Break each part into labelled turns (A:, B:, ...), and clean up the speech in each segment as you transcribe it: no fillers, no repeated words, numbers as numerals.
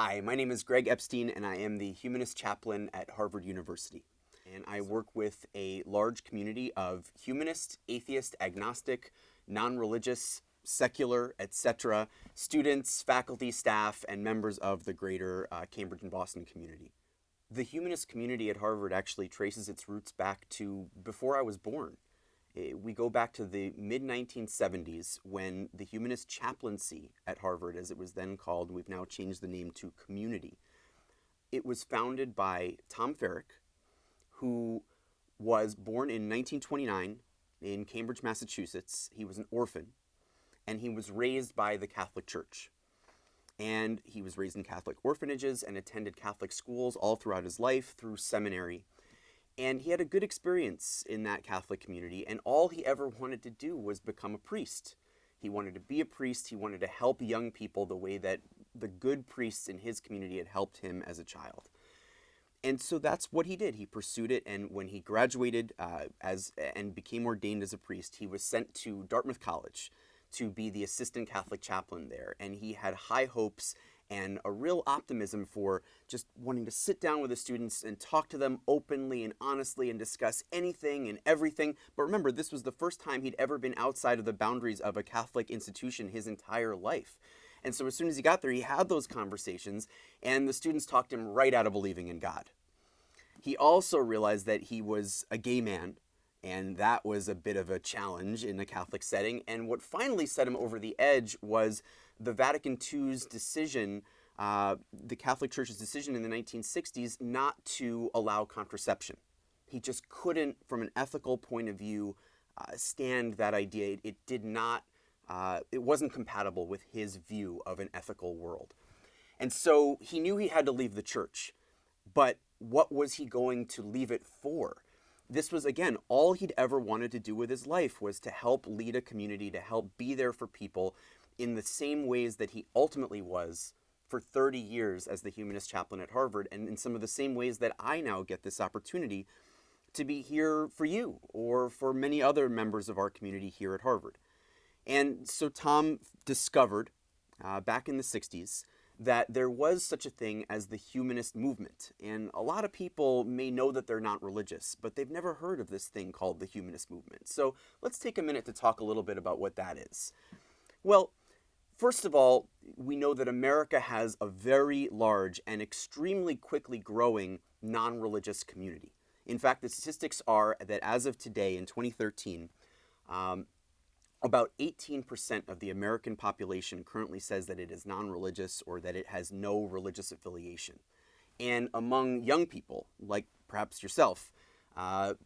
A: Hi, my name is Greg Epstein, and I am the Humanist Chaplain at Harvard University. And I work with a large community of humanist, atheist, agnostic, non-religious, secular, etc., students, faculty, staff, and members of the greater Cambridge and Boston community. The humanist community at Harvard actually traces its roots back to before I was born. We go back to the mid-1970s when the Humanist Chaplaincy at Harvard, as it was then called, we've now changed the name to Community. It was founded by Tom Ferrick, who was born in 1929 in Cambridge, Massachusetts. He was an orphan, and he was raised by the Catholic Church. And he was raised in Catholic orphanages and attended Catholic schools all throughout his life through seminary. And he had a good experience in that Catholic community, and all he ever wanted to do was become a priest. He wanted to be a priest. He wanted to help young people the way that the good priests in his community had helped him as a child. And so that's what he did. He pursued it, and when he graduated and became ordained as a priest, he was sent to Dartmouth College to be the assistant Catholic chaplain there. And he had high hopes and a real optimism for just wanting to sit down with the students and talk to them openly and honestly and discuss anything and everything. But remember, this was the first time he'd ever been outside of the boundaries of a Catholic institution his entire life. And so as soon as he got there, he had those conversations, and the students talked him right out of believing in God. He also realized that he was a gay man, and that was a bit of a challenge in a Catholic setting. And what finally set him over the edge was the Vatican II's decision, the Catholic Church's decision in the 1960s not to allow contraception. He just couldn't, from an ethical point of view, stand that idea. It did not, it wasn't compatible with his view of an ethical world. And so he knew he had to leave the church, but what was he going to leave it for? This was, again, all he'd ever wanted to do with his life was to help lead a community, to help be there for people in the same ways that he ultimately was for 30 years as the Humanist Chaplain at Harvard, and in some of the same ways that I now get this opportunity to be here for you or for many other members of our community here at Harvard. And so Tom discovered back in the 60s that there was such a thing as the humanist movement. And a lot of people may know that they're not religious, but they've never heard of this thing called the humanist movement. So let's take a minute to talk a little bit about what that is. Well, first of all, we know that America has a very large and extremely quickly growing non-religious community. In fact, the statistics are that as of today, in 2013, about 18% of the American population currently says that it is non-religious or that it has no religious affiliation. And among young people, like perhaps yourself, about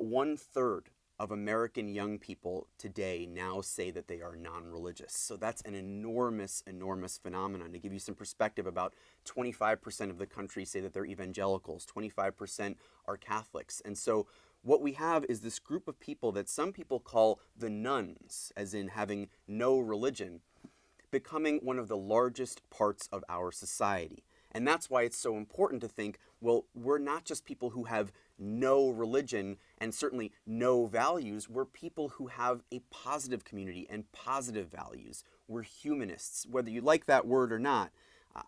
A: 1/3 of American young people today now say that they are non-religious. So that's an enormous, enormous phenomenon. To give you some perspective, about 25% of the country say that they're evangelicals, 25% are Catholics. And so what we have is this group of people that some people call the nones, as in having no religion, becoming one of the largest parts of our society. And that's why it's so important to think, well, we're not just people who have no religion and certainly no values. We're people who have a positive community and positive values. We're humanists, whether you like that word or not.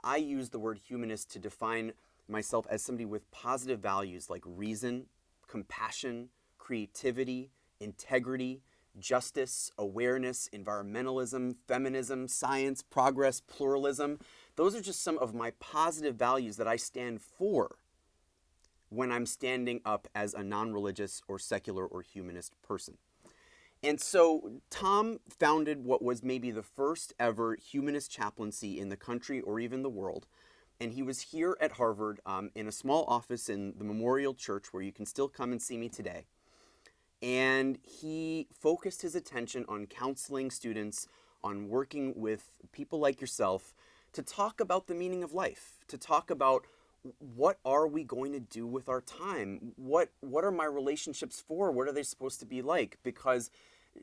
A: I use the word humanist to define myself as somebody with positive values like reason, compassion, creativity, integrity, justice, awareness, environmentalism, feminism, science, progress, pluralism. Those are just some of my positive values that I stand for when I'm standing up as a non-religious or secular or humanist person. And so Tom founded what was maybe the first ever humanist chaplaincy in the country or even the world. And he was here at Harvard in a small office in the Memorial Church where you can still come and see me today. And he focused his attention on counseling students, on working with people like yourself to talk about the meaning of life, to talk about what are we going to do with our time? What are my relationships for? What are they supposed to be like? Because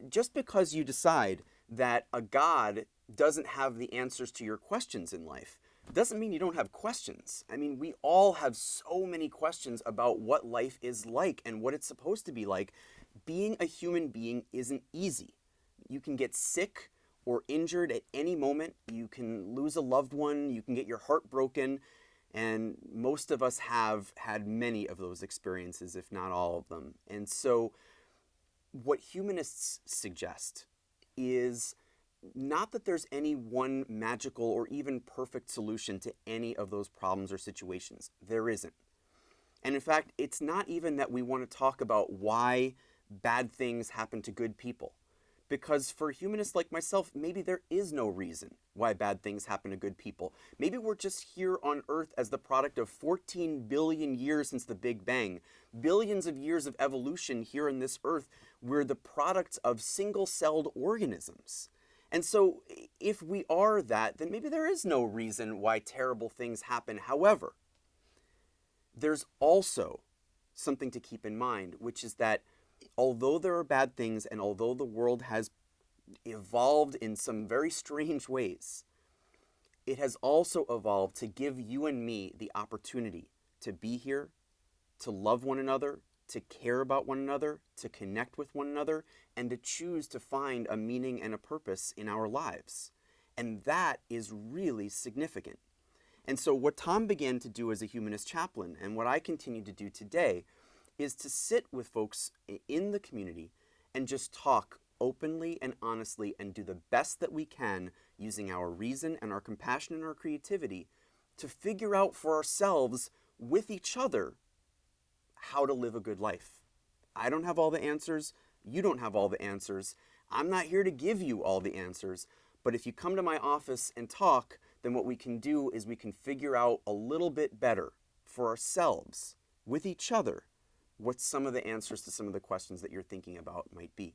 A: just because you decide that a God doesn't have the answers to your questions in life doesn't mean you don't have questions. I mean, we all have so many questions about what life is like and what it's supposed to be like. Being a human being isn't easy. You can get sick or injured at any moment. You can lose a loved one, you can get your heart broken, and most of us have had many of those experiences, if not all of them. And so what humanists suggest is not that there's any one magical or even perfect solution to any of those problems or situations. There isn't. And in fact, it's not even that we want to talk about why bad things happen to good people. Because for humanists like myself, maybe there is no reason why bad things happen to good people. Maybe we're just here on Earth as the product of 14 billion years since the Big Bang. Billions of years of evolution here on this Earth. We're the products of single-celled organisms. And so if we are that, then maybe there is no reason why terrible things happen. However, there's also something to keep in mind, which is that although there are bad things and although the world has evolved in some very strange ways, it has also evolved to give you and me the opportunity to be here, to love one another, to care about one another, to connect with one another, and to choose to find a meaning and a purpose in our lives. And that is really significant. And so what Tom began to do as a humanist chaplain, and what I continue to do today, is to sit with folks in the community and just talk openly and honestly and do the best that we can using our reason and our compassion and our creativity to figure out for ourselves with each other how to live a good life. I don't have all the answers. You don't have all the answers. I'm not here to give you all the answers. But if you come to my office and talk, then what we can do is we can figure out a little bit better for ourselves, with each other, what some of the answers to some of the questions that you're thinking about might be.